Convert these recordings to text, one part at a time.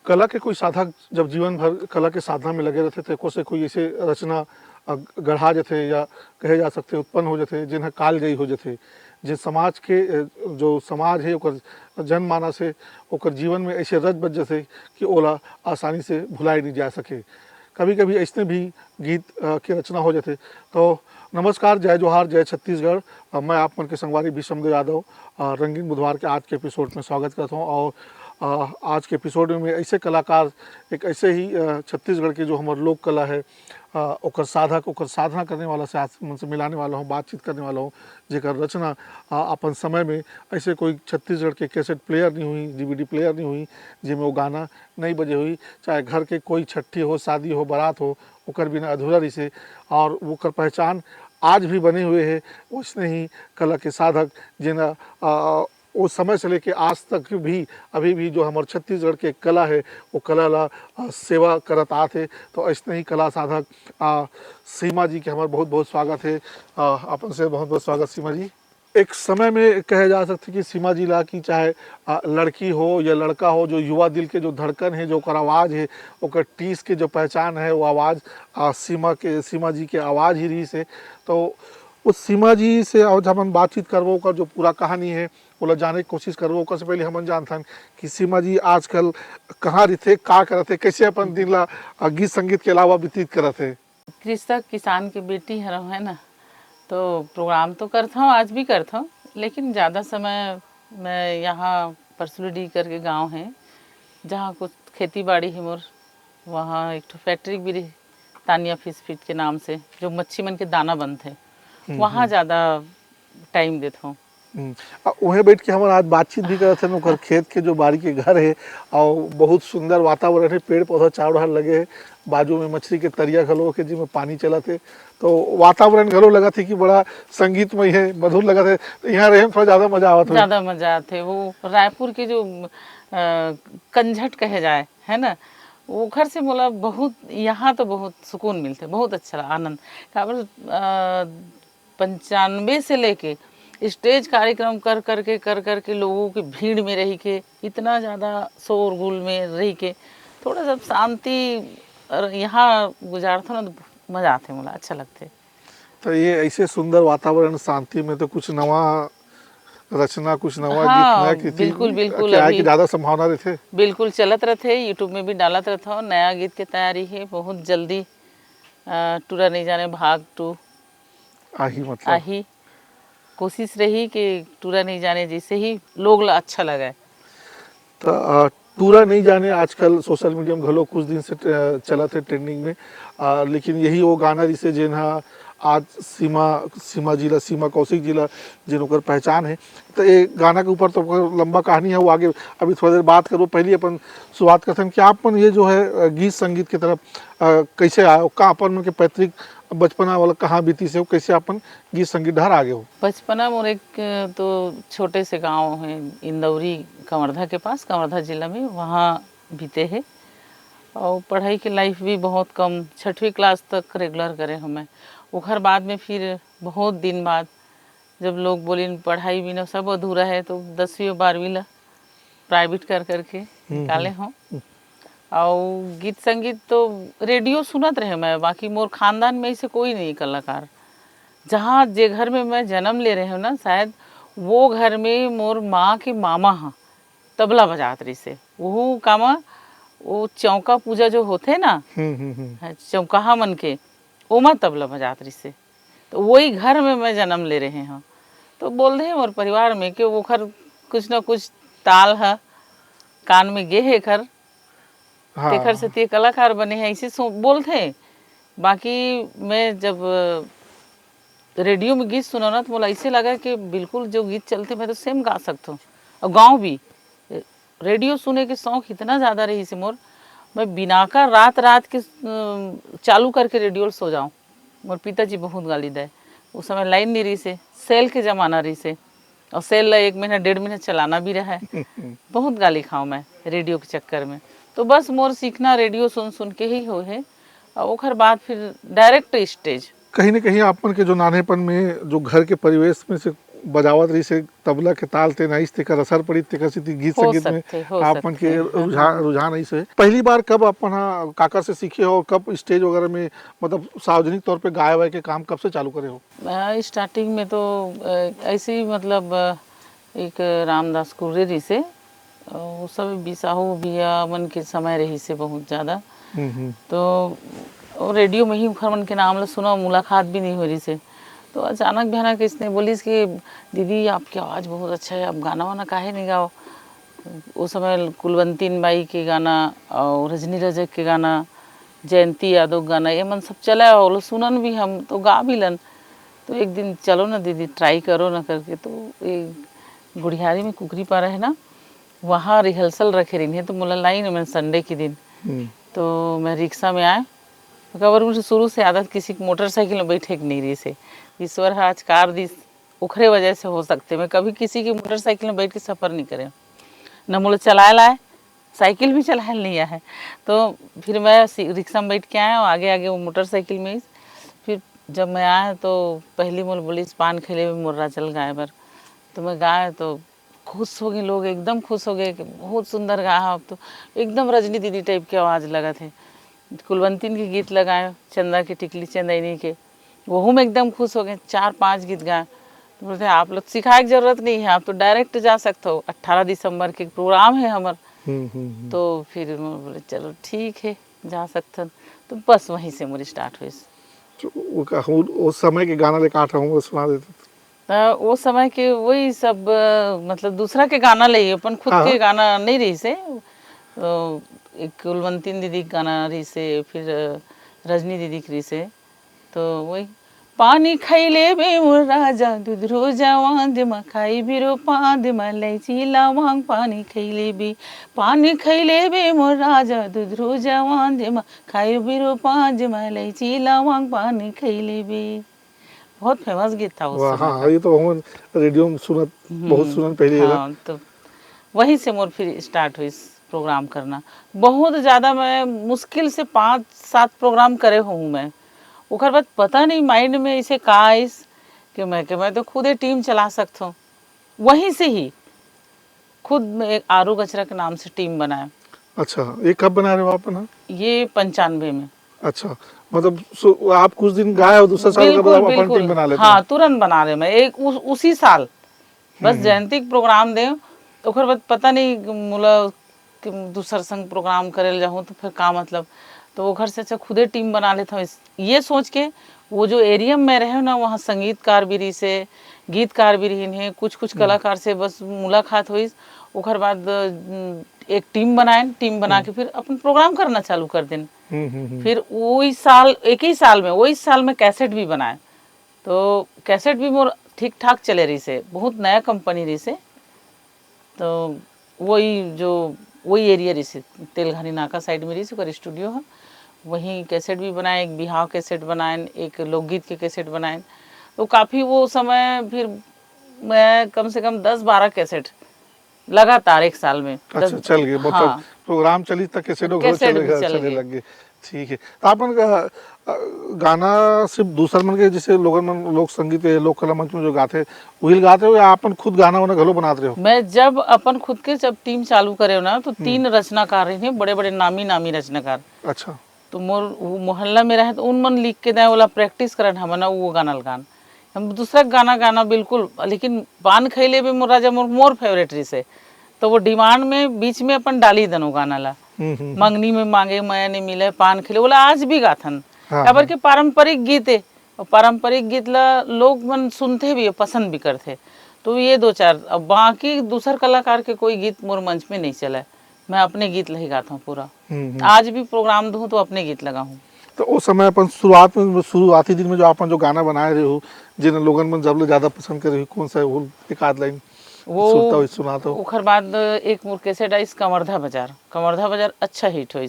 कला के कोई साधक जब जीवन भर कला के साधना में लगे रहते थे को से कोई ऐसे रचना गढ़ा जथे या कहे जा सकते उत्पन्न हो जथे जिन्हें काल गई हो जथे जे समाज के जो समाज है ओकर जनमानस है ओकर जीवन में ऐसे रच बच जथे कि ओला आसानी से भुलाए नहीं जा सके। कभी कभी ऐसे भी गीत की रचना हो जाते। तो नमस्कार, जय जोहार, जय छत्तीसगढ़। मैं आप मन के संगवारी विषमदेव यादव रंगीन बुधवार के आज के एपिसोड में स्वागत करता हूँ। और आज के एपिसोड में ऐसे कलाकार एक ऐसे ही छत्तीसगढ़ के जो हमारे लोक कला है ओकर साधक ओकर साधना करने वाला से आज मन से मिलाने वाला हूँ, बातचीत करने वाला हूँ, जेकर रचना अपन समय में ऐसे कोई छत्तीसगढ़ के कैसेट प्लेयर नहीं हुई, डीवीडी प्लेयर नहीं हुई जिसमें वो गाना नहीं बजे हुई। चाहे घर के कोई छट्टी हो, शादी हो, बारात हो, ओकर बिना अधूरा रही से और ओकर पहचान आज भी बने हुए है। उसने ही कला के साधक जिन्हें उस समय से लेके आज तक भी अभी भी जो हमारे छत्तीसगढ़ के कला है वो कला ला सेवा करत आते। तो ऐसे ही कला साधक सीमा जी के हमारे बहुत बहुत स्वागत है। अपन से बहुत बहुत स्वागत सीमा जी। एक समय में कहे जा सकते कि सीमा जी ला की चाहे लड़की हो या लड़का हो, जो युवा दिल के जो धड़कन है, जो ओकर आवाज़ है, ओकर टीस के जो पहचान है वो आवाज़ सीमा जी के आवाज़ ही रही से। तो उस सीमा जी से आज हम बातचीत करबो ओकर जो पूरा कहानी है वो जाने की कोशिश करबो। ओकर से पहले हम जानथन कि सीमा जी आजकल कहाँ रहते, का करते, कैसे अपन दिन ला गीत संगीत के अलावा व्यतीत करते। कृषक किसान की बेटी है ना, तो प्रोग्राम तो करता हूँ, आज भी करता हूँ, लेकिन ज़्यादा समय मैं यहाँ परसुली करके गांव है जहाँ कुछ खेती बाड़ी है मोर। वहाँ एक फैक्ट्री भी रही तानिया फिश फीड के नाम से, जो मच्छी मन के दाना बनते हैं, वहाँ ज़्यादा टाइम देता हूँ। वहीं बैठ के हमारे आज बातचीत भी करते हैं। ओकर खेत के जो बाड़ी के घर है और बहुत सुंदर वातावरण है, पेड़ पौधा चारों ओर लगे है, बाजू में मछली के तरिया घलो के जिसमें पानी चला थे। तो वातावरण घलो लगा थे कि बड़ा संगीतमय है, मधुर लगा थे। तो यहाँ रहे थोड़ा ज़्यादा मजा आवा था। ज़्यादा मजा आते। वो रायपुर के जो कंझट कहे जाए है ना, वो घर से बोला बहुत, यहाँ तो बहुत सुकून मिलते, बहुत अच्छा आनंद। 95 से लेके स्टेज कार्यक्रम कर करके लोगों की भीड़ में रही के, इतना ज़्यादा शोरगुल में रही के थोड़ा सा शांति यहाँ गुजारता ना, तो मज़ा आते, मुझे अच्छा लगते। तो ये ऐसे सुंदर वातावरण शांति में तो कुछ नवा रचना, कुछ नवा हाँ, गीत बिल्कुल बिल्कुल क्या है अभी कि ज़्यादा संभावना रहते, बिल्कुल चलत रहते, यूट्यूब में भी डालत रहता हूँ। नया गीत की तैयारी है, बहुत जल्दी टूरा नहीं जाने भाग 2 आही कोशिश रही कि टूरा नहीं जाने जैसे ही लोग अच्छा लगा। तो टूरा नहीं जाने आजकल सोशल मीडिया में घलो कुछ दिन से चला थे ट्रेंडिंग में। लेकिन यही वो गाना जिसे जिन्हा आज सीमा जिला, सीमा कौशिक जिला जिन ओकर पहचान है। तो ये गाना के ऊपर तो लंबा कहानी है, वो आगे अभी थोड़ी देर बात करो। पहले अपन शुरुआत करते हैं कि आप ये जो है गीत संगीत की तरफ कैसे आए, कहाँ अपन के पैतृक बचपना वाला कहाँ बीती से, कैसे अपन गीत संगीत ढार आगे हो। बचपना मोर एक तो छोटे से गांव है इंदौरी, कवर्धा के पास, कवर्धा जिला में, वहाँ बीते है। और पढ़ाई की लाइफ भी बहुत कम, 6वीं क्लास तक रेगुलर करे हमें। उखर बाद में फिर बहुत दिन बाद जब लोग बोले पढ़ाई भी ना सब अधूरा है, तो 10वीं और 12वीं ला प्राइवेट कर करके निकाले हूँ। और गीत संगीत तो रेडियो सुनत रहे मैं, बाकी मोर खानदान में ऐसे कोई नहीं कलाकार। जहाँ जे घर में मैं जन्म ले रहे हूँ ना, शायद वो घर में मोर माँ के मामा हाँ तबला बजात रही से। वो कामा वो चौका पूजा जो होते ना, चौकाहा मन के ओमा तबला बजात रही से। तो वही घर में मैं जन्म ले रहे हैं। तो बोल रहे मोर परिवार में कि वो घर कुछ ना कुछ ताल है कान में गे है घर, तेखर से ते कलाकार बने हैं, ऐसे बोलते। बाकी मैं जब रेडियो में गीत सुना ना, तो मुझे ऐसे लगा कि बिल्कुल जो गीत चलते मैं तो सेम गा सकता हूँ। और गाँव भी रेडियो सुने के शौक इतना ज़्यादा रही से मोर, मैं बिना का रात रात के चालू करके रेडियो सो जाऊँ। मोर पिताजी बहुत गाली दे, उस समय लाइन नहीं रही से, सेल के ज़माना रही से, और सेल ला 1 महीना 1.5 महीना चलाना भी रहा है। बहुत गाली खाऊँ मैं रेडियो के चक्कर में। तो बस मोर सीखना रेडियो सुन सुन के ही हो है। और ओखर बाद फिर डायरेक्ट स्टेज। कहीं ना कहीं अपन के जो नानेपन में जो घर के परिवेश में से बजावत रही से तबला के ताल ते नाइस तेकर असर पड़ी तेकर से गीत हो संगीत में हो आपन के सकते हाँ, रुझान नहीं से पहली बार कब अपन काकर से सीखे हो और कब स्टेज वगैरह में मतलब सार्वजनिक तौर पे गाय वाय के काम कब से चालू करे हो? स्टार्टिंग में तो ऐसे ही मतलब एक रामदास कुरेरी से वो सब बिसाहू बिया मन के समय रही से बहुत ज़्यादा तो वो रेडियो में ही खरमन के नाम ला सुना मुलाकात भी नहीं हो रही से तो अचानक भयानक इसने बोली कि दीदी आपकी आवाज़ बहुत अच्छा है, आप गाना वाना काहे नहीं गाओ। उस समय कुलवंतीन बाई के गाना और रजनी रजक के गाना, जयंती यादव के गाना ये मन सब चला और सुनन भी हम तो गा भी लन। तो एक दिन चलो ना दीदी ट्राई करो ना करके तो एक गुड़ियारी में कुकरी पारा है ना वहाँ रिहर्सल रखे रही है तो मुला लाई ना मैंने संडे के दिन तो मैं रिक्शा में आए खबर मुझे शुरू से आदत किसी मोटरसाइकिल में बैठे नहीं रही से ईश्वर आज कार दी उखरे वजह से हो सकते मैं कभी किसी की मोटरसाइकिल में बैठ के सफ़र नहीं करे न मुझे चलाए लाए साइकिल भी चलाए नहीं है तो फिर मैं रिक्शा में बैठ के आया और आगे आगे वो मोटरसाइकिल में फिर जब मैं आया तो पहली मुल बोली पान खेले में मुर्रा चल गाय बर तो मैं गाया तो खुश हो गए लोग एकदम खुश हो गए कि बहुत सुंदर गाया अब तो एकदम रजनी दीदी टाइप की आवाज़ लगा थे। कुलवंतीन के गीत लगाए चंदा की टिकली चंदैनी के वो में एकदम खुश हो गए 4-5 गीत गाए तो बोलते आप लोग सिखाए की जरूरत नहीं है आप तो डायरेक्ट जा सकते हो 18 दिसंबर के प्रोग्राम है हमार तो फिर बोले चलो ठीक है जा सकते तो बस वहीं से मेरी स्टार्ट हुई। उस समय के गाना लेकर आठ हूँ सुना देते वो समय के वही सब मतलब दूसरा के गाना ले अपन खुद के गाना नहीं रही से तो एक कुलवंतीन दीदी गाना रही से फिर रजनी दीदी की रही से तो वही पानी खैले बे मोर राजा दुधरो जवान दिमा खाई बिरो पान दिमा लैची लावांग पानी खैले बे मोर राजा दुधरो जवान दिमा खाई बिरो पान दिमा लैची लावांग पानी खैले बे बहुत फेमस गीत था उस समय हाँ ये तो हम रेडियो में सुना बहुत सुना पहले हाँ तो वहीं से मोर फिर स्टार्ट हुई प्रोग्राम करना बहुत ज़्यादा मैं मुश्किल से 5-7 प्रोग्राम करे हूँ मैं ओकर बाद पता नहीं माइंड में इसे का आइस कि मैं तो खुद ही टीम चला सकता हूँ वहीं से ही खुद एक आरू गचरा के नाम से टीम बनाया। अच्छा ये कब बना रहे हो आप ना? ये 95 में। अच्छा मतलब आप कुछ दिन गाए और दूसरा साल के बाद अपन टीम बना लेते हाँ तुरंत बना रहे मैं एक उसी साल बस जयंती प्रोग्राम दे ओकर बाद पता नहीं मुला दूसर संग प्रोग्राम करे जाऊँ तो फिर का मतलब तो वो घर से अच्छा खुदे टीम बना लेता हूँ ये सोच के वो जो एरिया में रहे ना वहाँ संगीतकार भी रही से गीतकार भी रही है कुछ कलाकार से बस मुलाकात हुई ओकर बाद एक टीम बना के फिर अपन प्रोग्राम करना चालू कर दें। फिर वही साल एक ही साल में वही साल में कैसेट भी बनाए तो कैसेट भी मोर ठीक ठाक चले रही से बहुत नया कंपनी रही से तो वही एरिया रही से तेलघानी नाका साइड में रही से कर स्टूडियो है वहीं कैसेट भी बनाए एक बिहाव कैसेट बनाए एक लोकगीत के कैसेट बनाए तो काफ़ी वो समय फिर मैं कम से कम 10-12 कैसेट लगातार एक साल में अच्छा चल गए मतलब हाँ। प्रोग्राम चली तक कैसेटों चले लग गए ठीक है तो अपन गाना सिर्फ दूसरा मन के जैसे लोक संगीत लोक कला मंच में जो गाते वही गाते हो या अपन खुद गाना वाना घलो बनाते हो? मैं जब अपन खुद के जब टीम चालू करे हो ना तो 3 रचनाकार रहे बड़े बड़े नामी रचनाकार। अच्छा तो मोर मोहल्ला में रहे तो उन मन लिख के दे वाला प्रैक्टिस करन हम ना वो गाना लगान हम दूसरा गाना बिल्कुल लेकिन पान खैले भी मोर राजा मोर फेवरेट रही से तो वो डिमांड में बीच में अपन डाली दनो गाना ला मंगनी में मांगे माया नहीं मिले पान खिले बोला आज भी गाथन खबर के पारंपरिक गीत है और पारंपरिक गीत ला लोग मन सुनते भी पसंद भी करते तो ये 2-4 अब बाकी दूसर कलाकार के कोई गीत मोर मंच में नहीं चला मैं अपने गीत नहीं गाता हूँ पूरा आज भी प्रोग्राम दूँ तो अपने गीत लगा हूँ। तो उस समय अपन शुरुआती दिन में जो अपन जो गाना बनाए रहे हो जिन लोगन मन जब ज्यादा पसंद करे कौन सा वो एक आध लाइन वो सुनाता हूँ ओखर बाद एक मोर कैसेट आई कमरधा बाजार अच्छा हिट हुई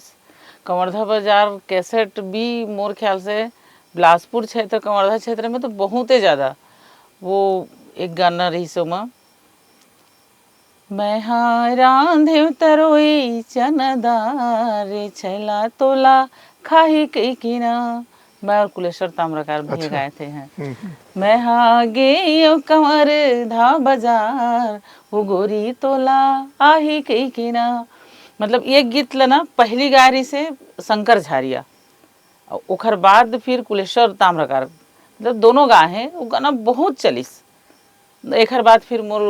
कमरधा बाजार कैसेट भी मोर ख्याल से बिलासपुर क्षेत्र कमरधा क्षेत्र में तो बहुत ही ज़्यादा वो एक गाना रही सो माँ मैं हाँ रांधे तरोई चनदार छला तोला खाही कई किना मैं और कुलेश्वर ताम्रकार भी अच्छा। गाए थे हैं। मैं हागे यो कंवर धा बाजार वो गोरी तोला आही कई की ना। मतलब ये गीत ना पहली गारी से शंकर झारिया, ओखर बाद फिर कुलेश्वर ताम्रकार, मतलब दोनों गाए हैं। वो गाना बहुत चलिस। एक बाद फिर मोर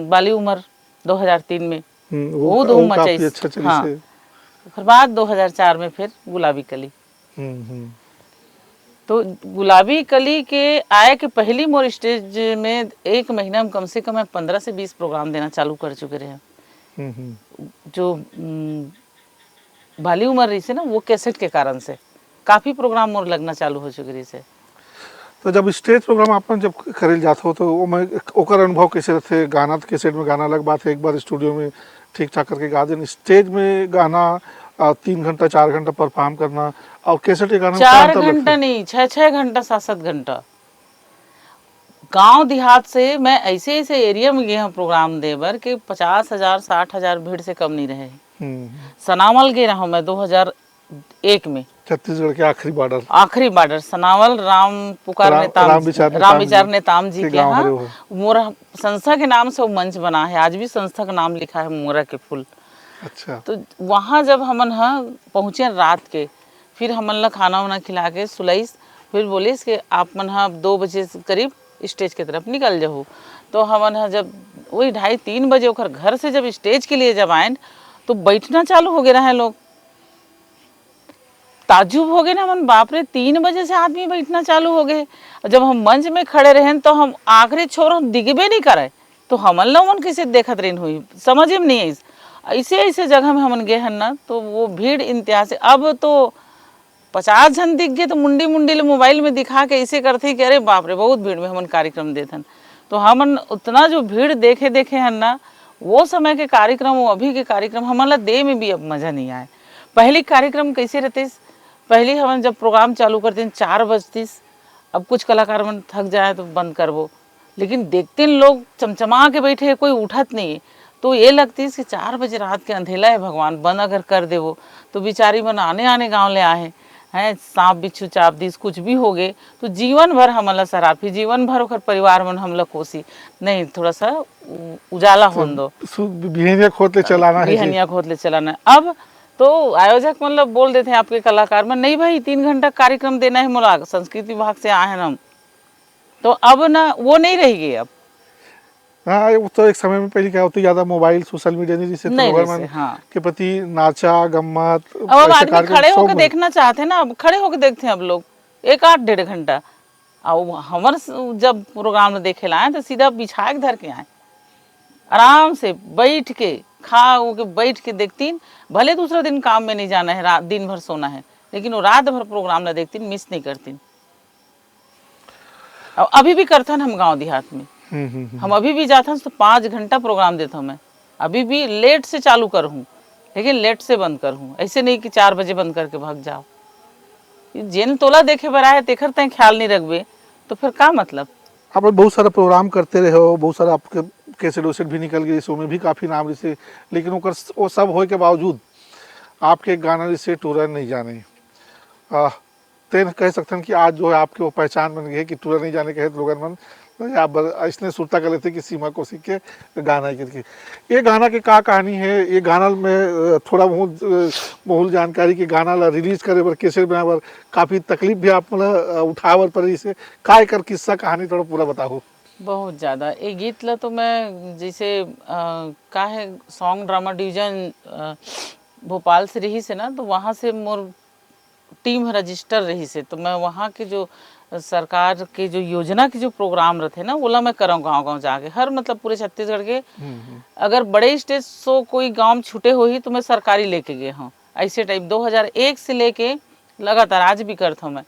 बाली उमर 2003 में वो धूम काफी मचाइस। अच्छा चली हाँ, से। फिर बाद 2004 में फिर गुलाबी कली। हम्म। तो गुलाबी कली के आए के पहली मोर स्टेज में एक महीना में कम से कम 15 से 20 प्रोग्राम देना चालू कर चुके रहे। जो बाली उमर रही से ना वो कैसेट के कारण से काफी प्रोग्राम मोर लगना चालू हो चुके रही से। तो जब स्टेज प्रोग्राम आपन जब करेल जात हो तो वो में ओकर अनुभव कैसे रहते? गाना तो कैसेट में गाना अलग बात है, एक बार स्टूडियो में ठीक ठाक करके गा देना। स्टेज में गाना 3 घंटा 4 घंटा परफॉर्म करना और कैसेट के गाना में क्या 4 अंतर लगता घंटा है? नहीं, 6 घंटा 7 घंटा। गांव देहात से मैं ऐसे ऐसे एरिया में गए हैं प्रोग्राम देवर के 50,000 60,000 भीड़ से कम नहीं रहे। सनावल गए रहा मैं 2001 में, छत्तीसगढ़ के आखिरी बॉर्डर, आखिरी बॉर्डर सनावल राम पुकार नेताम, राम विचार नेताम जी के यहाँ मोरा संस्था के नाम से वो मंच बना है। आज भी संस्था का नाम लिखा है मोरा के फूल। अच्छा। तो वहाँ जब हमन पहुँचे रात के, फिर हमन ला खाना वाना खिला के सुलाइस, फिर बोलिस कि आप मन 2 बजे करीब स्टेज की तरफ निकल जाओ। तो हमन जब वही 2:30-3 बजे ओकर घर से जब स्टेज के लिए जब आए तो बैठना चालू हो गए रहे लोग। ताजुब हो गए ना मन, बाप रे 3 बजे से आदमी बैठना चालू हो गए। जब हम मंच में खड़े रहे तो हम आखिरी छोर हम दिखबे नहीं करे, तो हमन ला मन कैसे देखत रही हुई समझ में नहीं आई। ऐसे ऐसे जगह में हमन गए हैं ना तो वो भीड़ इंतहा से। अब तो 50 जन दिख गए तो मुंडी मुंडी ले मोबाइल में दिखा के ऐसे करते कि अरे बाप रे बहुत भीड़ में हमन कार्यक्रम देते हैं। तो हमन उतना जो भीड़ देखे हैं ना, वो समय के कार्यक्रम वो अभी के कार्यक्रम हमारा दे में भी अब मजा नहीं आए। पहले कार्यक्रम कैसे रहते, पहले हम जब प्रोग्राम चालू करते हैं 4 बजती, अब कुछ कलाकार मन थक जाए तो बंद कर वो, लेकिन देखते हैं लोग चमचमा के बैठे हैं, कोई उठत नहीं। तो ये लगती है कि 4 बजे रात के अंधेला है, भगवान बंद अगर कर दे वो तो बेचारी मन आने आने गाँव ले आए हैं, सांप बिच्छू चाप दिस कुछ भी हो गए तो जीवन भर हमला सराफी, जीवन भर ओकर परिवार मन हमला कोसी नहीं, थोड़ा सा उजाला होन दो, बिहनिया खोद ले चलाना है, बिहनिया खोद ले चलाना। अब तो आयोजक मतलब बोल देते हैं आपके कलाकार में, नहीं भाई 3 घंटा कार्यक्रम देना है, मोला संस्कृति विभाग से आए हैं हम। तो अब ना वो नहीं रह गए अब। हाँ, वो तो एक समय में पहले क्या होती ज्यादा मोबाइल सोशल मीडिया नहीं, जिससे के प्रति नाचा गम्मत। अब आदमी खड़े होकर देखना चाहते हैं ना, अब खड़े होकर देखते हैं अब लोग 1-8-1.5 घंटा। अब हमार जब प्रोग्राम देखे लाए तो सीधा बिछा के धर के आए, आराम से बैठ के खा के बैठ के देखती, भले दूसरा दिन काम में नहीं जाना है, रात दिन भर सोना है, लेकिन वो रात भर प्रोग्राम ना देखती, मिस नहीं करती। अब अभी भी करता हम गांव देहात में, हम अभी भी जाता तो 5 घंटा प्रोग्राम देता हूँ मैं। अभी भी लेट से चालू कर हूँ, लेकिन लेट से बंद कर हूँ, ऐसे नहीं कि 4 बजे बंद करके भाग जाओ। जिन तोला देखे बर आए तेखर तय ख्याल नहीं रखबे तो फिर का मतलब। आप बहुत सारा प्रोग्राम करते रहे हो, बहुत सारा आपके कैसेट वैसेट भी निकल गए, शो में भी काफ़ी नाम जैसे, लेकिन वो सब होए के बावजूद आपके गाना जैसे टूर नहीं जाने तेन कह सकते हैं कि आज जो है आपके वो पहचान बन गई है कि टूर नहीं जाने के लोगन मन आप इसने सुरता कर लेते कि सीमा को सीख के गाना करके। ये गाना के का कहानी है, ये गाना में थोड़ा बहुत जानकारी कि गाना ला रिलीज करे बर कैसे बना बर काफ़ी तकलीफ भी आप मतलब उठावर पर, इसे का कर किस्सा कहानी थोड़ा पूरा बताओ। बहुत ज़्यादा ये गीत ला तो मैं जैसे का है सॉन्ग ड्रामा डिवीजन भोपाल से रही से ना, तो वहाँ से मोर टीम रजिस्टर रही से, तो मैं वहाँ के जो सरकार के जो योजना के जो प्रोग्राम रहते ना ओला मैं कराऊँ गांव-गांव जाके, हर मतलब पूरे छत्तीसगढ़ के अगर बड़े स्टेज शो कोई गांव में छूटे हो ही तो मैं सरकारी लेके गए हूँ। ऐसे टाइप 2001 से लेके लगातार आज भी करता हूँ मैं।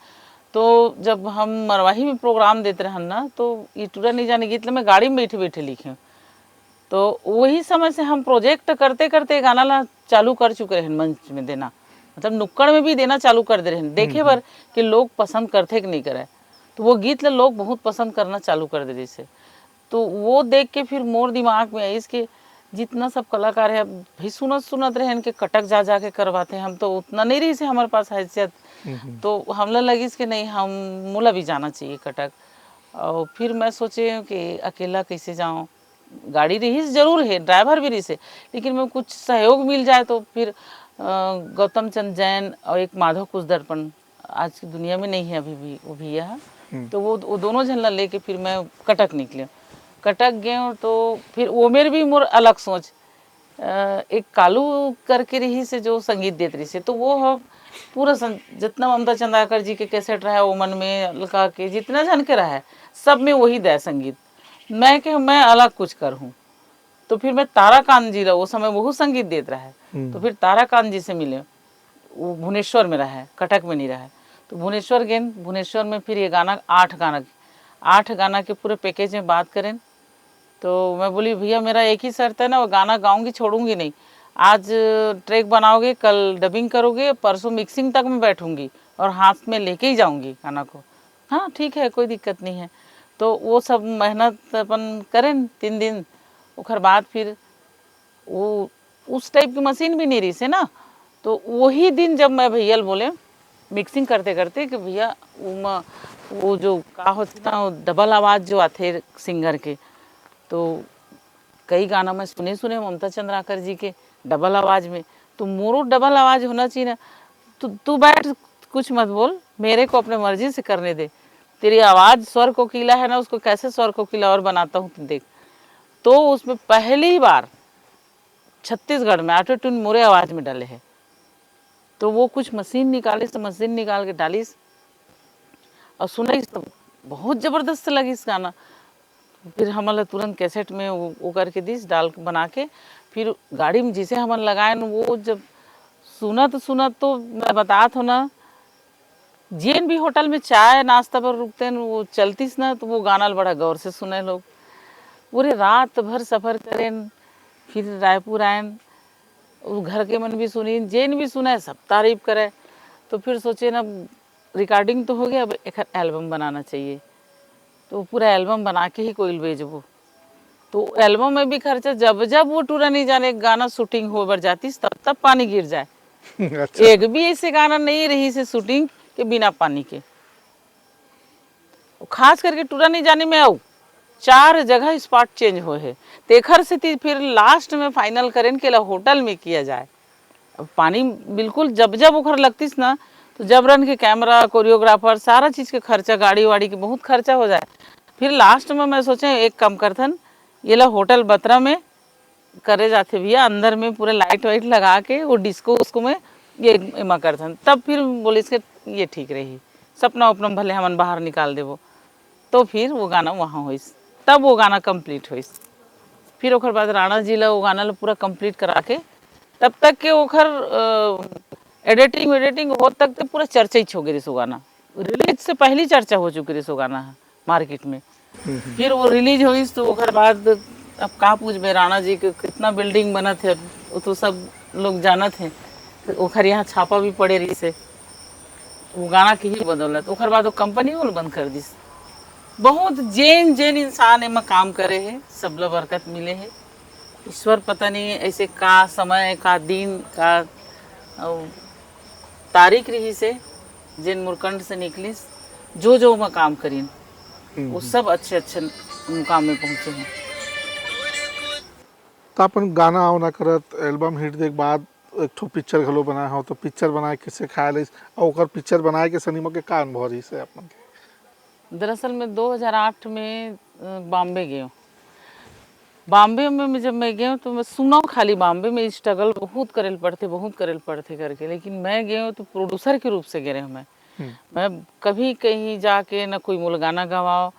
तो जब हम मरवाही में प्रोग्राम देते रहन ना, तो ये टूरा नहीं जाने गीत मैं गाड़ी में बैठे बैठे लिखे, तो वही समय से हम प्रोजेक्ट करते करते गाना ला चालू कर चुके हैं मंच में देना, मतलब नुक्कड़ में भी देना चालू कर दे रहे हैं, देखे बार कि लोग पसंद करते कि नहीं करे। तो वो गीत ला लोग बहुत पसंद करना चालू कर दे जैसे, तो वो देख के फिर मोर दिमाग में आई कि जितना सब कलाकार है भी सुनत सुनत रहे इनके कटक जा जा के करवाते हैं। हम तो उतना नहीं रही से हमारे पास हैसियत, तो हमला लगी कि नहीं हम मोला भी जाना चाहिए कटक। और फिर मैं सोचे कि अकेला कैसे जाऊँ, गाड़ी रही जरूर है, ड्राइवर भी रही से, लेकिन मैं कुछ सहयोग मिल जाए तो फिर गौतम चंद जैन और एक माधव कुश दर्पण आज की दुनिया में नहीं है अभी भी, वो भी है। तो वो दोनों झंडा लेके फिर मैं कटक निकले। कटक गए तो फिर वो मेरे भी मोर अलग सोच, एक कालू करके रही से जो संगीत देत रही से, तो वो हम पूरा जितना ममता चंद्राकर जी के कैसेट रहा है वो मन में लगा के जितना जन के रहा है सब में वही दे संगीत। मैं अलग कुछ कर हूँ। तो फिर मैं ताराकांत जी रहा, वो समय वो संगीत देत रहा है। तो फिर ताराकांत जी से मिले, वो भुवनेश्वर में रहा है, कटक में नहीं रहा है। तो भुवनेश्वर गए, भुवनेश्वर में फिर ये गाना 8 गाना के पूरे पैकेज में बात करें। तो मैं बोली भैया मेरा एक ही शर्त है ना, वो गाना गाऊंगी छोड़ूंगी नहीं। आज ट्रैक बनाओगे, कल डबिंग करोगे, परसों मिक्सिंग तक मैं बैठूंगी और हाथ में लेके ही जाऊंगी गाना को। हाँ ठीक है, कोई दिक्कत नहीं है। तो वो सब मेहनत अपन करें 3 दिन। उसके बाद फिर वो उस टाइप की मशीन भी नहीं रही से ना, तो वही दिन जब मैं भैया बोले मिक्सिंग करते करते कि भैया वो जो का होता ना डबल आवाज़ जो आते सिंगर के, तो कई गाना मैं सुने ममता चंद्राकर जी के डबल आवाज़ में, तो मोरो डबल आवाज़ होना चाहिए ना। तू बैठ, कुछ मत बोल, मेरे को अपने मर्जी से करने दे, तेरी आवाज़ स्वर कोकिला है ना, उसको कैसे स्वर कोकिला और बनाता हूँ तू देख। तो उसमें पहली बार छत्तीसगढ़ में ऑटो ट्यून मोरे आवाज़ में डाले है। तो वो कुछ मशीन निकाली, तो मशीन निकाल के डाली और सुनाई, तो बहुत ज़बरदस्त लगी इस गाना। फिर हमारा तुरंत कैसेट में वो करके दिस डाल बना के, फिर गाड़ी में जिसे हम लगाए वो जब सुना तो मैं बता थो ना, जिन भी होटल में चाय नाश्ता पर रुकते हैं वो चलतीस ना, तो वो गाना बड़ा गौर से सुने लोग। पूरे रात भर सफ़र करें, फिर रायपुर आए, घर के मन भी सुनी, जेन भी सुना है सब तारीफ करे। तो फिर सोचे ना रिकॉर्डिंग तो हो गया, अब एक एल्बम बनाना चाहिए। तो पूरा एल्बम बना के ही कोई भेजबो। तो एल्बम में भी खर्चा, जब जब वो टूरा नहीं जाने गाना शूटिंग हो बर जाती तब पानी गिर जाए। अच्छा। एक भी ऐसे गाना नहीं रही से शूटिंग के बिना पानी के। खास करके टूरा नहीं जाने में आओ 4 जगह स्पॉट चेंज हो है, तेखर से फिर लास्ट में फाइनल करें के होटल में किया जाए। अब पानी बिल्कुल जब जब उखर लगतीस ना, तो जब रन के कैमरा कोरियोग्राफर सारा चीज़ के खर्चा, गाड़ी वाड़ी के बहुत खर्चा हो जाए। फिर लास्ट में मैं सोचे एक कम करथन, ये ला होटल बत्रा में करे जाते भैया, अंदर में पूरे लाइट वाइट लगा के वो डिस्को उसको में ये एमा करथन। तब फिर बोले इसके ये ठीक रही, सपना उपना भले हमन बाहर निकाल देवो। तो फिर वो गाना वहाँ होइस, तब वो गाना कंप्लीट होइस। फिर ओकर बाद राणा जी ला वो गाना ला पूरा कंप्लीट करा के, तब तक के ओखर एडिटिंग हो तक तो पूरा चर्चा ही हो गई सो गाना। रिलीज से पहली चर्चा हो चुकी रही सो गाना मार्केट में। फिर वो रिलीज हुई तो ओकर बाद अब का पूछ बे राणा जी के कितना बिल्डिंग बना थे, वो तो सब लोग जाना थे। तो ओखर यहाँ छापा भी पड़े रही से वो गाना की ही बदौलत। ओखर बाद वो कंपनी वो बंद कर दी। बहुत जेन इंसान एमा काम करे है, सब लोग बरकत मिले है। ईश्वर पता नहीं ऐसे का समय का दिन का तारीख रही से जिन मुरकंड से निकलिस, जो मैं काम करीन वो सब अच्छे मुकाम में पहुँचे हैं। तो अपन गाना आवना करत एल्बम हिट के बाद एक ठो पिक्चर घलो बनाए हो, तो पिक्चर बनाए कैसे ख्याल है और ओकर पिक्चर बनाए के सनीमा के का अनुभव रही से अपन के? दरअसल मैं 2008 में बॉम्बे गई हूँ। बॉम्बे में जब मैं गई हूँ तो मैं सुना खाली बॉम्बे में स्ट्रगल बहुत करेल पड़ते करके, लेकिन मैं गई हूँ तो प्रोड्यूसर के रूप से गए हूँ मैं कभी कहीं जाके ना कोई मूल गाना गवाओ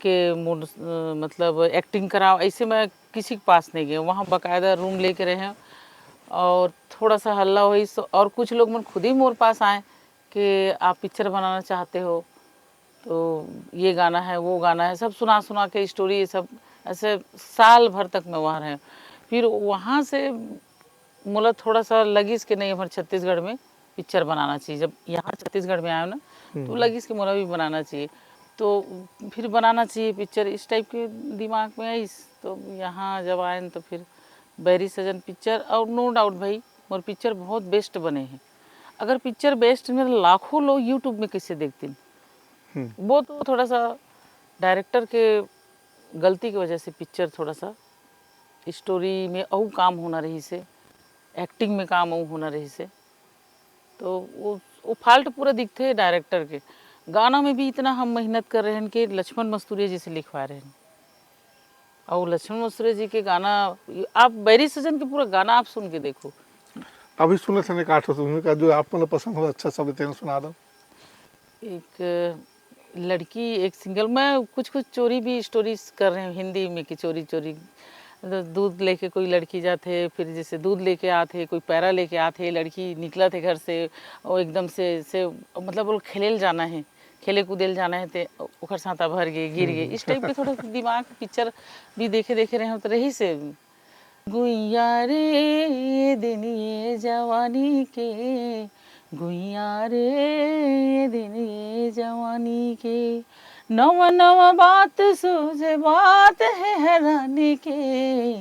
के मतलब एक्टिंग कराओ, ऐसे मैं किसी के पास नहीं गई। वहाँ बाकायदा रूम लेके रहे और थोड़ा सा हल्ला हुई और कुछ लोग मन खुद ही मोर पास आए कि आप पिक्चर बनाना चाहते हो तो ये गाना है वो गाना है, सब सुना के स्टोरी, ये सब ऐसे साल भर तक मैं वहाँ रहे। फिर वहाँ से मुझे थोड़ा सा लगी कि नहीं हमारे छत्तीसगढ़ में पिक्चर बनाना चाहिए। जब यहाँ छत्तीसगढ़ में आया ना तो लगी कि मुझे भी बनाना चाहिए, तो फिर बनाना चाहिए पिक्चर, इस टाइप के दिमाग में आई। तो यहाँ जब आए तो फिर बैरी सजन पिक्चर, और नो डाउट भाई मोर पिक्चर बहुत बेस्ट बने हैं। अगर पिक्चर बेस्ट मेरे लाखों लोग यूट्यूब में कैसे देखते हैं, वो तो थोड़ा सा डायरेक्टर के गलती की वजह से पिक्चर थोड़ा सा स्टोरी में और काम होना रही से, एक्टिंग में काम और होना रही से, तो वो फाल्ट पूरा दिखते हैं डायरेक्टर के। गाना में भी इतना हम मेहनत कर रहे हैं कि लक्ष्मण मस्तूरिया जी से लिखवा रहे हैं, और लक्ष्मण मस्तूरिया जी के गाना, आप बैरी सजन के पूरा गाना आप सुन के देखो। अभी सुने थे ने काठो तुम्हें का जो आप मतलब पसंद हो अच्छा सब तेन सुना दो। एक लड़की, एक सिंगल, मैं कुछ कुछ चोरी भी स्टोरीज कर रहे हैं हिंदी में कि चोरी चोरी दूध लेके कोई लड़की जाते, फिर जैसे दूध लेके आते, कोई पैरा लेके आते, लड़की निकला थे घर से और एकदम से मतलब वो खेलेल जाना है, खेले कूदेल जाना है, ते ओकर साथा भर गए, गिर गए, इस टाइप के थोड़ा दिमाग पिक्चर भी देखे देखे रहे हो तो रही से। गुइया रे दिन ये जवानी के, गुइया रे दिन ये जवानी के, नवा नवा बात सूझे बात है हैरानी के,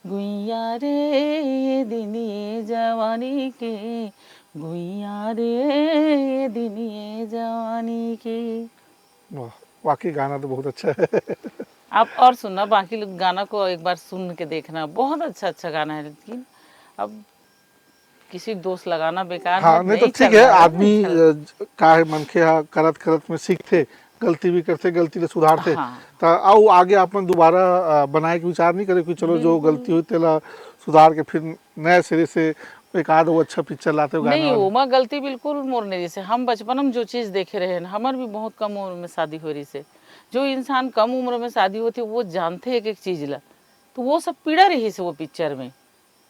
गुइया रे दिन ये जवानी के, गुइया रे दिन ये जवानी के। वाह, वाकई गाना तो बहुत अच्छा है। आप और सुनना, बाकी गाना को एक बार सुन के देखना, बहुत अच्छा अच्छा गाना है, लेकिन अब किसी दोस्त लगाना बेकार हाँ है, नहीं तो नहीं ठीक चल है, रहा आदमी नहीं चल का है मनखे हा करत करत में सीखते, गलती भी करते, गलती ले सुधारते। हाँ। तो आओ आगे अपन दोबारा बनाए के विचार नहीं करे कि चलो जो बिल्कुल गलती हुई तेला सुधार के फिर नए सिरे से एक आध वो अच्छा पिक्चर लाते हो गाने नहीं, वाले। उमा गलती बिल्कुल मोर नहीं रही से। हम बचपन में जो चीज़ देखे रहे हैं, हमार भी बहुत कम उम्र में शादी हो रही से। जो इंसान कम उम्र में शादी होती है वो जानते एक एक चीज़ ला, तो वो सब पीड़ा रही से वो पिक्चर में।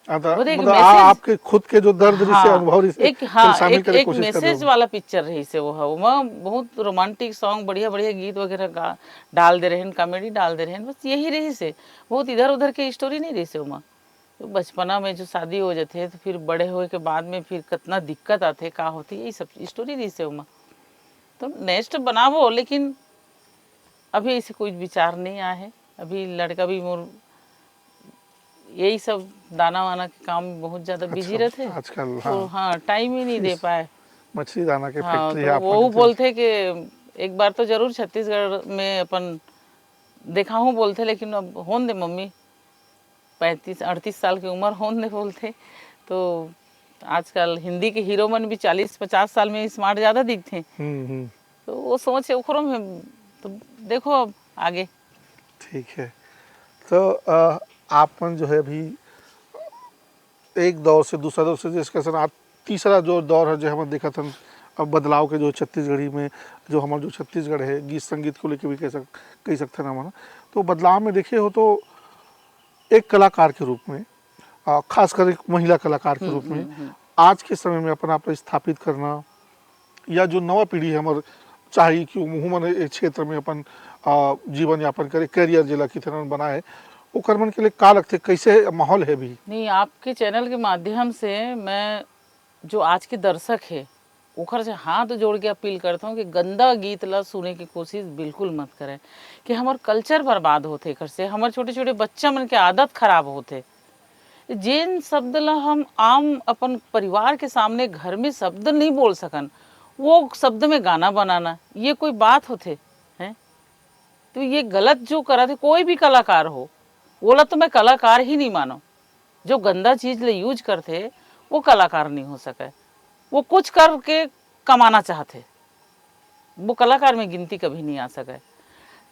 वो एक मतलब मैसेज, आपके खुद के जो दर्द रही से हाँ अनुभव रही से एक, हाँ शामिल करे एक कोशिश कर रहे मैसेज हो। वाला पिक्चर रही से वो है। वो बहुत रोमांटिक सॉन्ग, बढ़िया बढ़िया गीत वगैरह डाल दे रहे हैं, कॉमेडी डाल दे रहे हैं, बस यही रही से। बहुत इधर उधर की स्टोरी नहीं रही से उमा। तो बचपना में जो शादी हो जाते है तो फिर बड़े हुए के बाद में फिर कितना दिक्कत आते का होती, यही सब स्टोरी रही से उमा। तो नेक्स्ट बनावो, लेकिन अभी ऐसे कोई विचार नहीं आया है। अभी लड़का भी मोर यही सब दाना वाना के काम में बहुत ज़्यादा बिजी रहते, आजकल तो हाँ हाँ टाइम ही नहीं दे पाए। मछली दाना के हाँ फैक्ट्री है तो आपन वो के बोलते कि एक बार तो जरूर छत्तीसगढ़ में अपन देखा हूँ बोलते, लेकिन अब होन दे मम्मी, 35-38 साल की उम्र होन दे बोलते। तो आजकल हिंदी के हीरो मन भी 40-50 साल में स्मार्ट ज़्यादा दिखते हैं, हम्म। तो वो सोच है उखरों में। तो देखो अब आगे। ठीक है, तो आपन जो है अभी एक दौर से दूसरा दौर से जिसका सर आप तीसरा जो दौर है जो हमें देखा था अब बदलाव के जो छत्तीसगढ़ी में जो हमारा जो छत्तीसगढ़ है गीत संगीत को लेकर भी कह सकते हैं हमारा, तो बदलाव में देखे हो तो एक कलाकार के रूप में खासकर एक महिला कलाकार के रूप में आज के समय में अपन आप स्थापित करना, या जो नवा पीढ़ी है हमारे चाहिए कि वो मन एक क्षेत्र में अपन जीवन यापन करे, करियर जिला की तरह बनाए, वो कर्मन के लिए का लगते कैसे माहौल है भी। नहीं, आपके चैनल के माध्यम से मैं जो आज के दर्शक है ओखर से हाथ जोड़ के अपील करता हूँ कि गंदा गीत ला सुने की कोशिश बिल्कुल मत करें, कि हमार कल्चर बर्बाद होते एकर से, हमारे छोटे छोटे बच्चा मन के आदत खराब होते। जिन शब्द ला हम आम अपन परिवार के सामने घर में शब्द नहीं बोल सकन, वो शब्द में गाना बनाना, ये कोई बात होते हैं? तो ये गलत जो करा थे, कोई भी कलाकार हो बोला तो मैं कलाकार ही नहीं मानो। जो गंदा चीज ले यूज करते वो कलाकार नहीं हो सके, वो कुछ करके कमाना चाहते, वो कलाकार में गिनती कभी नहीं आ सके।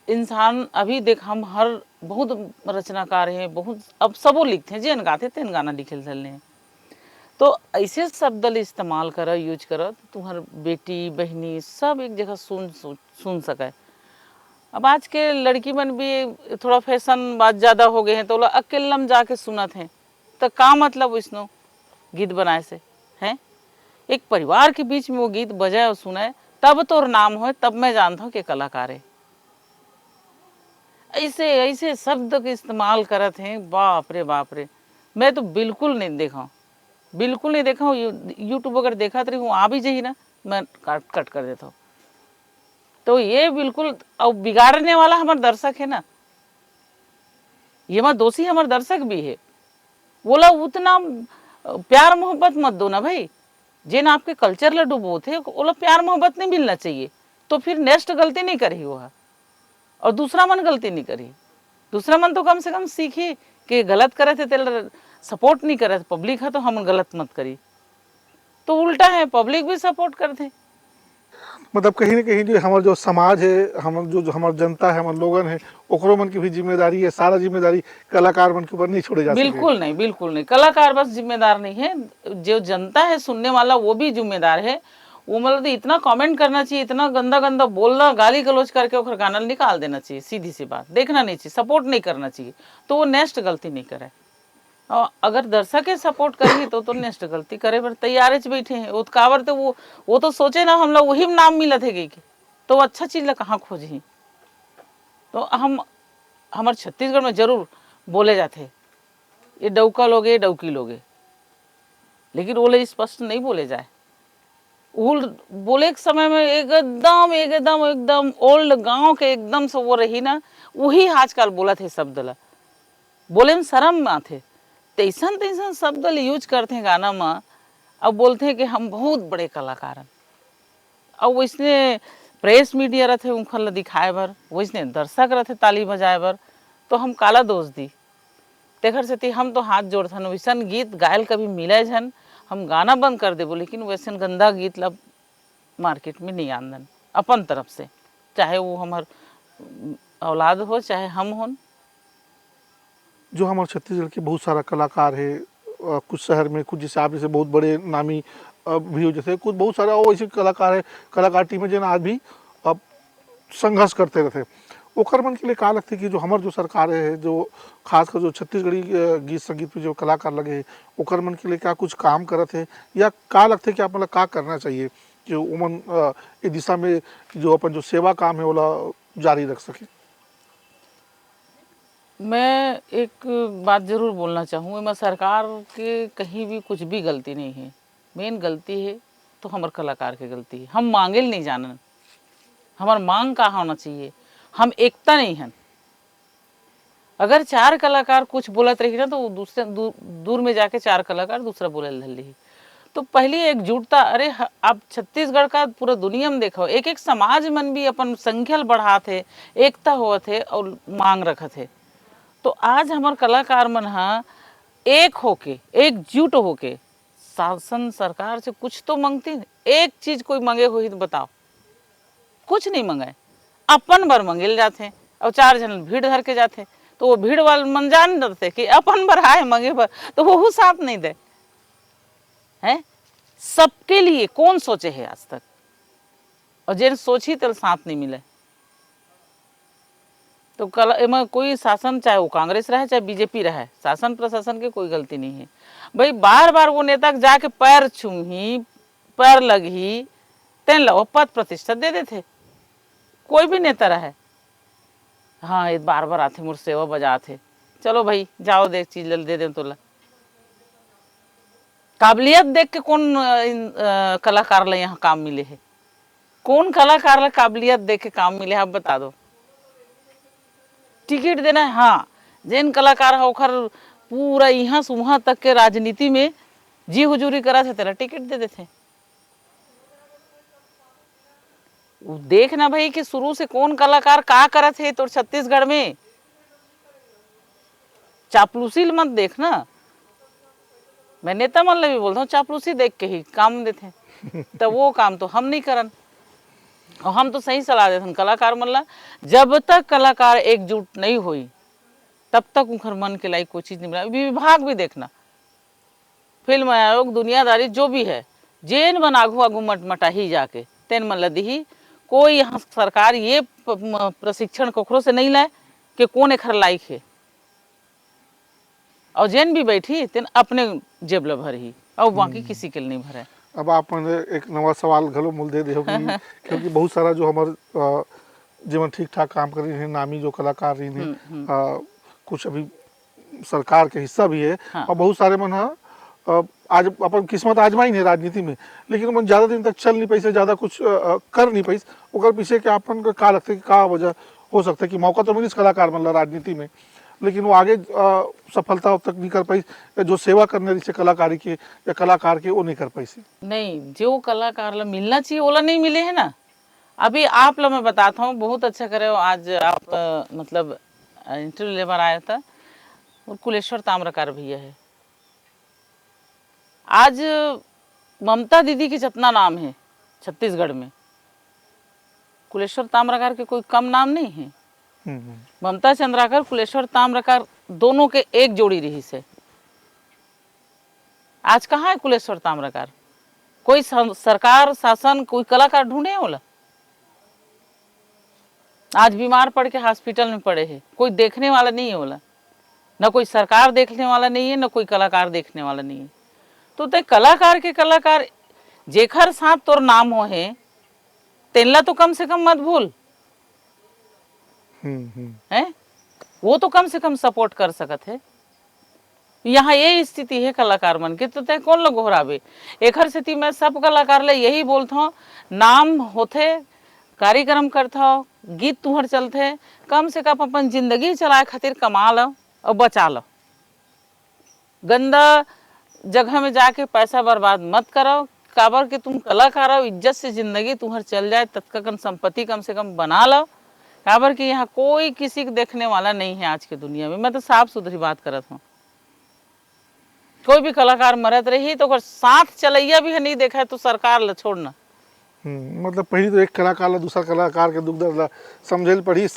इंसान अभी देख, हम हर बहुत रचनाकार हैं, बहुत अब सबो लिखते हैं, जिन गाते तेन गाना लिखे चलने हैं। तो ऐसे शब्द इस्तेमाल कर यूज कर तो तुम्हार बेटी बहनी सब एक जगह सुन सके। अब आज के लड़की मन भी थोड़ा फैशन बात ज़्यादा हो गए हैं, तो अकेलम जाके सुनत हैं, तो का मतलब इसनो गीत बनाए से हैं? एक परिवार के बीच में वो गीत बजाए और सुनाए तब तो नाम हो, तब मैं जानता हूँ कि कलाकार है। ऐसे ऐसे शब्द के इस्तेमाल करत हैं, बाप रे बाप रे। मैं तो बिल्कुल नहीं देखा, बिल्कुल नहीं देखा हूँ। यूट्यूब अगर देखा तो हूँ आ भी जाइए ना, मैं कट कर देता हूँ। तो ये बिल्कुल, और बिगाड़ने वाला हमारा दर्शक है ना, ये हमारा दोषी हमारा दर्शक भी है। बोला उतना प्यार मोहब्बत मत दो ना भाई, जिन आपके कल्चर ला डुबो थे बोला प्यार मोहब्बत नहीं मिलना चाहिए, तो फिर नेक्स्ट गलती नहीं करी वह, और दूसरा मन गलती नहीं करी। दूसरा मन तो कम से कम सीखी कि गलत करे थे तेल सपोर्ट नहीं करे थे, पब्लिक है तो हम गलत मत करी। तो उल्टा है, पब्लिक भी सपोर्ट करते। मतलब कहीं ना कहीं जो हमार जो समाज है, हम जो हमार जनता है, हमार लोगन है, ओकरो मन की भी जिम्मेदारी है, सारा जिम्मेदारी कलाकार मन के ऊपर नहीं छोड़े जा सके। बिल्कुल नहीं, बिल्कुल नहीं, कलाकार बस जिम्मेदार नहीं है, जो जनता है सुनने वाला वो भी जिम्मेदार है। वो मतलब इतना कमेंट करना चाहिए, इतना गंदा गंदा बोलना, गाली गलौज करके ओकर गाना निकाल देना चाहिए, सीधी सी बात, देखना नहीं चाहिए, सपोर्ट नहीं करना चाहिए, तो वो नेक्स्ट गलती नहीं करे। और अगर दर्शक सपोर्ट करेगी तो नेक्स्ट गलती करे पर तैयार बैठे हैं। उत्कावर तो वो तो सोचे ना हम लोग वही में नाम मिला थे गई के, तो अच्छा चीज ला कहाँ खोजी। तो हम हमारे छत्तीसगढ़ में जरूर बोले जाते ये डौका लोगे, ये डौकी लोगे, लेकिन बोले स्पष्ट नहीं बोले जाए। उल बोले एक समय में एकदम एकदम एकदम ओल्ड गांव के एकदम से वो रही ना, वही आजकल बोला थे शब्द ला, बोले में शर्म में आते, तैसन तैसन शब्द यूज करते हैं गाना में। अब बोलते हैं कि हम बहुत बड़े कलाकार हैं, अब वैसने प्रेस मीडिया रहते उनखल दिखाए भर, वैसने दर्शक रहते ताली बजाए भर, तो हम काला दोष दी। तेखर से हम तो हाथ जोड़थन, वैसन गीत गायल कभी मिले झन हम गाना बंद कर देबो, लेकिन वैसन गंदा गीत लब मार्केट में नहीं आंदन अपन तरफ से, चाहे वो हमार औलाद हो चाहे हम हों। जो हमारे छत्तीसगढ़ के बहुत सारा कलाकार है, कुछ शहर में, कुछ जैसे आप जैसे बहुत बड़े नामी भी हो, जैसे कुछ बहुत सारा और ऐसे कलाकार है, कलाकार टीम है, जिन आज भी संघर्ष करते रहते। ओकर मन के लिए का लगते कि जो हमार जो सरकार है, जो खासकर जो छत्तीसगढ़ी गीत संगीत में जो कलाकार लगे, ओकर मन के लिए क्या कुछ काम करत है, या का लगते कि आप मतलब का करना चाहिए जो उमन इस दिशा में जो अपन जो सेवा काम है ओला जारी रख सके। मैं एक बात जरूर बोलना चाहूँ, मैं सरकार के कहीं भी कुछ भी गलती नहीं है, मेन गलती है तो हमारे कलाकार की गलती है। हम मांगे नहीं जानन, हमार मांग का होना चाहिए, हम एकता नहीं हैं। अगर चार कलाकार कुछ बोलत रही ना, तो वो दूसरे दूर में जाके चार कलाकार दूसरा बोले रही, तो पहली एकजुटता। अरे आप छत्तीसगढ़ का पूरा दुनिया में देखो, एक एक समाज मन भी अपन संख्या बढ़ा थे, एकता हुआ थे और मांग रखा थे। तो आज हमारे कलाकार मन हा एक होके, एकजुट होके शासन सरकार से कुछ तो मांगती। एक चीज कोई मांगे हुई तो बताओ, कुछ नहीं मंगाए, अपन बर मंगेल जाते और चार जन भीड़ धर के जाते, तो वो भीड़ वाले मन जान डरते कि अपन बर आए मंगे बर, तो वो साथ नहीं दे है। सबके लिए कौन सोचे है आज तक, और जिन सोची तो साथ नहीं मिले। तो कल एम कोई शासन, चाहे वो कांग्रेस रहे चाहे बीजेपी रहे, शासन प्रशासन की कोई गलती नहीं है भाई। बार बार वो नेता जाके पैर छूही, पैर लगी, तेन लो पद प्रतिष्ठा दे देते, कोई भी नेता रहे। हाँ ये बार बार आते मुझ सेवा बजाते, चलो भाई जाओ देख चीज दे दे, तो ला काबिलियत देख के कौन कलाकार ला यहाँ काम मिले है, कौन कलाकार ला काबिलियत देख के काम मिले, आप बता दो। टिकट देना है, हाँ जैन कलाकार है ओखर पूरा यहाँ से वहाँ तक के राजनीति में जी हुजूरी करा थे, तेरा टिकट दे देते। देखना भाई कि शुरू से कौन कलाकार का करा थे तो छत्तीसगढ़ में, चापलूसी मत देखना। मैं नेता मन भी बोलता हूँ, चापलूसी देख के ही काम देते, तो वो काम तो हम नहीं करन। और हम तो सही सलाह देते कलाकार मन ला, जब तक कलाकार एकजुट नहीं हुई तब तक उनकर मन के लायक कोई चीज नहीं मिला। विभाग भी देखना, फिल्म आयोग, दुनियादारी जो भी है, जेन मन आगू आगू मटमटा ही जाके तेन मन ला दी। कोई यहाँ सरकार ये प्रशिक्षण कखरो से नहीं लाए कि कौन एक लायक है, और जेन भी बैठी तेन अपने जेब ला भर ही, और बाकी किसी के लिए नहीं भरे। अब आप एक नवा सवाल घलो मूल दे दोगी क्योंकि बहुत सारा जो हमारे जीवन ठीक ठाक काम कर रही है, नामी जो कलाकार रही हैं, कुछ अभी सरकार के हिस्सा भी है। हाँ। और बहुत सारे मन आज अपन किस्मत आजमाई है राजनीति में, लेकिन मन ज़्यादा दिन तक चल नहीं पैसे, ज़्यादा कुछ कर नहीं पैसे, ओकर पीछे के अपन का लगता है कि का वजह हो सकता है कि मौका तो मिली कलाकार मतलब राजनीति में, लेकिन वो आगे सफलता तक नहीं कर पाई, या जो सेवा करने रही कलाकारी के या कलाकार के वो नहीं कर पाई सी। नहीं, जो कलाकार ला मिलना चाहिए ओला नहीं मिले है ना। अभी आप ला मैं बताता हूँ, बहुत अच्छा करे हो आज आप मतलब इंटरव्यू लेबर आया था, और कुलेश्वर ताम्रकार भैया है। आज ममता दीदी की जितना नाम है छत्तीसगढ़ में, कुलेश्वर ताम्रकार के कोई कम नाम नहीं है। ममता चंद्राकर, कुलेश्वर ताम्रकार दोनों के एक जोड़ी रही से। आज कहाँ है कुलेश्वर ताम्रकार? कोई सरकार शासन कोई कलाकार ढूंढे होला? आज बीमार पड़ के हॉस्पिटल में पड़े हैं, कोई देखने वाला नहीं है होला, न कोई सरकार देखने वाला नहीं है, न कोई कलाकार देखने वाला नहीं है। तो ते कलाकार के कलाकार जेखर साथ तोर नाम हो है तेनला तो कम से कम मत भूल है, वो तो कम से कम सपोर्ट कर सकत है। यहाँ ये स्थिति है कलाकार मन के, तो तय कौन लोग घोरावे। एक हर स्थिति में सब कलाकार ले यही बोलता हूँ, नाम होते कार्यक्रम करता हो, गीत तुहर चलते, कम से कम अपन जिंदगी चलाए खातिर कमा लो और बचा लो। गंदा जगह में जाके पैसा बर्बाद मत करो, काबर के तुम कलाकार हो, इज्जत से जिंदगी तुम्हार चल जाए, तत्काल संपत्ति कम से कम बना लो। काबर कि यहाँ कोई किसी को देखने वाला नहीं है आज की दुनिया में। मैं तो साफ सुथरी बात करत हूँ, कोई भी कलाकार मरत रही तो साथ चलैया भी है नहीं देखा है तो सरकार ला छोड़ना। मतलब पहली तो एक कलाकार ला दूसरा कलाकार के दुख दर्द ला समझेल पड़ी,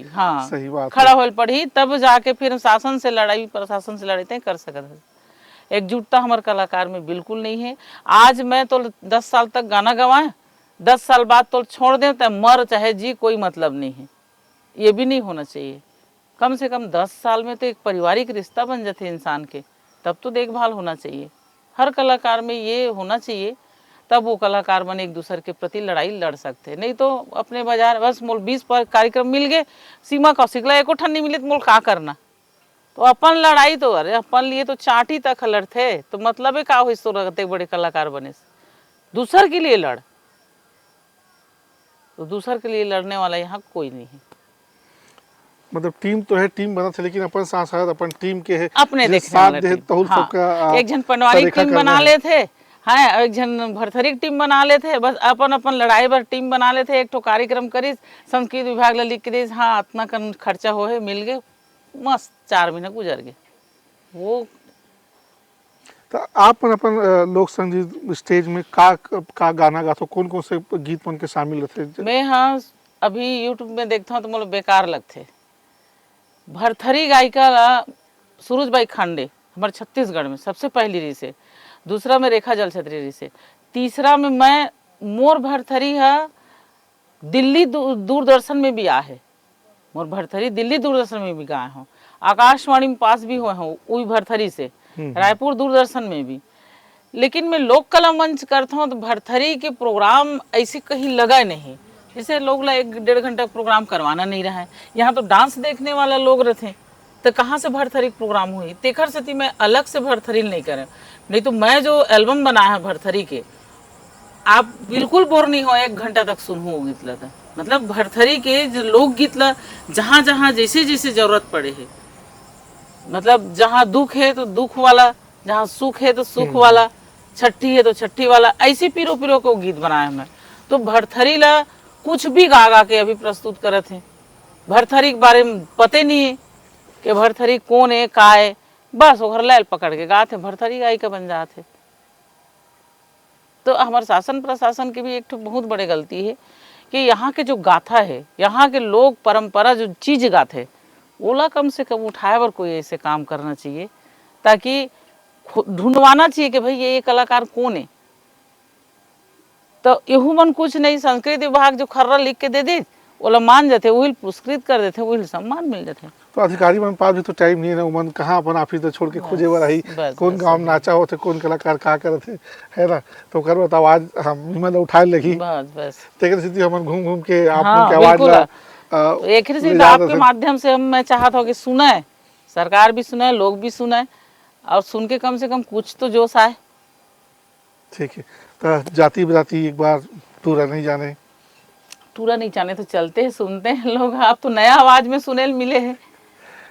हाँ सही बात, खड़ा होल पड़ी, तब जाके फिर शासन से लड़ाई प्रशासन से लड़ाई कर सकते हैं। एकजुटता हमारे कलाकार में बिल्कुल नहीं है। आज मैं तो 10 साल तक गाना गवाए, 10 साल बाद तो छोड़ दें तो मर चाहे जी कोई मतलब नहीं है, ये भी नहीं होना चाहिए। कम से कम 10 साल में तो एक पारिवारिक रिश्ता बन जाते इंसान के, तब तो देखभाल होना चाहिए। हर कलाकार में ये होना चाहिए, तब वो कलाकार बने एक दूसरे के प्रति लड़ाई लड़ सकते। नहीं तो अपने बाजार बस मोल 20 पर कार्यक्रम मिल गए, सीमा कौशिकला एको ठन नहीं मिले तो मोल का करना। तो अपन लड़ाई तो अरे अपन लिए तो चाटी तक लड़ते, तो मतलब है का हो इस रहते बड़े कलाकार बने से दूसर के लिए लड़, तो दूसर के लिए लड़ने वाला यहाँ कोई नहीं है। मतलब टीम तो है, टीम बना थे, लेकिन अपन साथ साथ अपन टीम के है अपने देखने वाला टीम। हाँ, एक जन पनवारी टीम बना लेते, हाँ एक जन भरथरी टीम बना लेते, बस अपन अपन लड़ाई पर टीम बना लेते। एक तो कार्यक्रम करी, संस्कृत विभाग ला लिख के दी, हाँ इतना कन खर्चा हो है, मिल गए, मस्त 4 महीना गुजर गए। वो तो आप अपन लोक संगीत स्टेज में का गाना गाते हो, कौन कौन से गीत मन के शामिल रहते? मैं हाँ अभी यूट्यूब में देखता हूँ तो मतलब बेकार लगते। भरथरी गायिका ला सूरजबाई खांडे हमारे छत्तीसगढ़ में सबसे पहली रही से, दूसरा में रेखा जलछत्री रही से, तीसरा में मैं मोर भरथरी है दिल्ली दूरदर्शन में भी आ है, मोर भरथरी दिल्ली दूरदर्शन में भी गाए हूँ, आकाशवाणी में पास भी हुए हूँ वही भरथरी से, रायपुर दूरदर्शन में भी। लेकिन मैं लोक कला मंच करता हूँ तो भरथरी के प्रोग्राम ऐसे कहीं लगा नहीं, जैसे लोग ला 1-1.5 घंटा प्रोग्राम करवाना नहीं रहा है। यहाँ तो डांस देखने वाला लोग रहते, तो कहाँ से भरथरी प्रोग्राम हुई। तेखर सती मैं अलग से भरथरी नहीं करें, नहीं तो मैं जो एल्बम बनाया है भरथरी के, आप बिल्कुल बोर नहीं हो, 1 घंटा तक सुनू गीत ला। मतलब भरथरी के जो लोकगीत ला जहाँ जहाँ जैसे जैसे जरूरत पड़े है, मतलब जहाँ दुख है तो दुख वाला, जहाँ सुख है तो सुख वाला, छठी है तो छठी वाला, ऐसे पीरो पीरो को गीत बनाया मैं। तो भरथरी ला कुछ भी गा गा के अभी प्रस्तुत करत हैं। भरथरी के बारे में पते नहीं है कि भरथरी कौन है का है, बस ओहर लैल पकड़ के गाते, भरथरी गायिका बन जाते। तो हमारे शासन प्रशासन की भी एक तो बहुत बड़ी गलती है कि यहाँ के जो गाथा है, यहाँ के लोग परंपरा जो चीज गाते, ओला कम से कम उठाए पर कोई ऐसे काम करना चाहिए, ताकि ढूंढवाना चाहिए कि भाई ये कलाकार कौन है। तो यहू मन कुछ नहीं, संस्कृत विभाग जो खर्रा लिख के दे दे ओला मान जाते, वही पुरस्कृत कर देते, वही सम्मान मिल जाते। तो अधिकारी मन पास भी तो टाइम नहीं है, मन कहाँ अपन ऑफिस तो छोड़ के खोजे वर आई, कौन गाँव में नाचा होते, कौन कलाकार का करते है ना। तो कर बताओ आज हम हिम्मत उठाए लगी, बस तेकर स्थिति हम घूम घूम के आप हाँ, की आवाज एक ही आपके माध्यम से हम मैं चाहता हूँ कि सुने, सरकार भी सुने, लोग भी सुने, और सुन के कम से कम कुछ तो जोश आए। ठीक है, तो जाति बजाती एक बार टूरा नहीं जाने, टूरा नहीं जाने तो चलते हैं, सुनते हैं लोग। आप तो नया आवाज में सुने मिले हैं।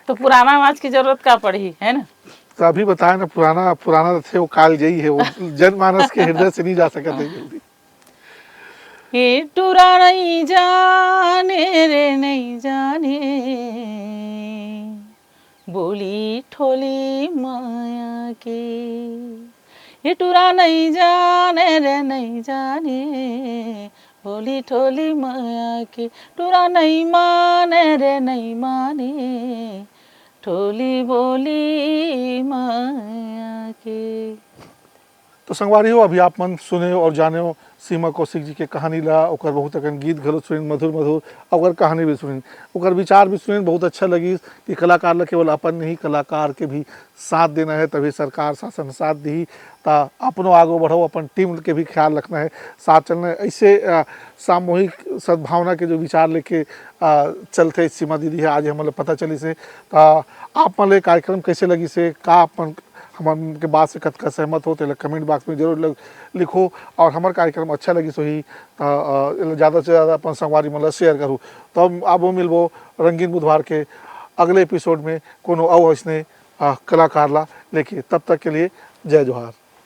तो पुराना आवाज की जरूरत का पड़ी है ना। तो अभी बताया ना, पुराना पुराना थे वो काल जयी है, वो जनमानस के हृदय से नहीं जा सका था जल्दी। ये टूरा नहीं जाने रे नहीं जाने, बोली ठोली माया के। ये टूरा नहीं जाने रे नहीं जाने, बोली ठोली माया के। टूरा नहीं माने रे नहीं माने, ठोली बोली माया के। तो संगवारी हो, अभी आप मन सुने और जाने हो सीमा कौशिक जी के कहानी ला, ओकर बहुत अकन गीत घलो सुन, मधुर मधुर, ओकर कहानी भी सुन, ओकर विचार भी सुन, बहुत अच्छा लगी कि कलाकार ला केवल अपन नहीं, कलाकार के भी साथ देना है, तभी सरकार शासन साथ दी। ता अपनों आगो बढ़ो, अपन टीम के भी ख्याल रखना है, साथ चलना है। ऐसे सामूहिक सद्भावना के जो विचार लेके चलते सीमा दीदी है, आज हमें पता चली से। आप मन कार्यक्रम कैसे लगी से, का अपन हमारे के बात से कतका सहमत हो तो कमेंट बॉक्स में जरूर लिखो। और हमारे कार्यक्रम अच्छा लगी सो ही ज़्यादा से ज़्यादा अपन संगवारी मतलब शेयर करूँ। तो अब वो मिलबो रंगीन बुधवार के अगले एपिसोड में कोनो अव ऐसने कलाकार ला लेके। तब तक के लिए जय जोहार।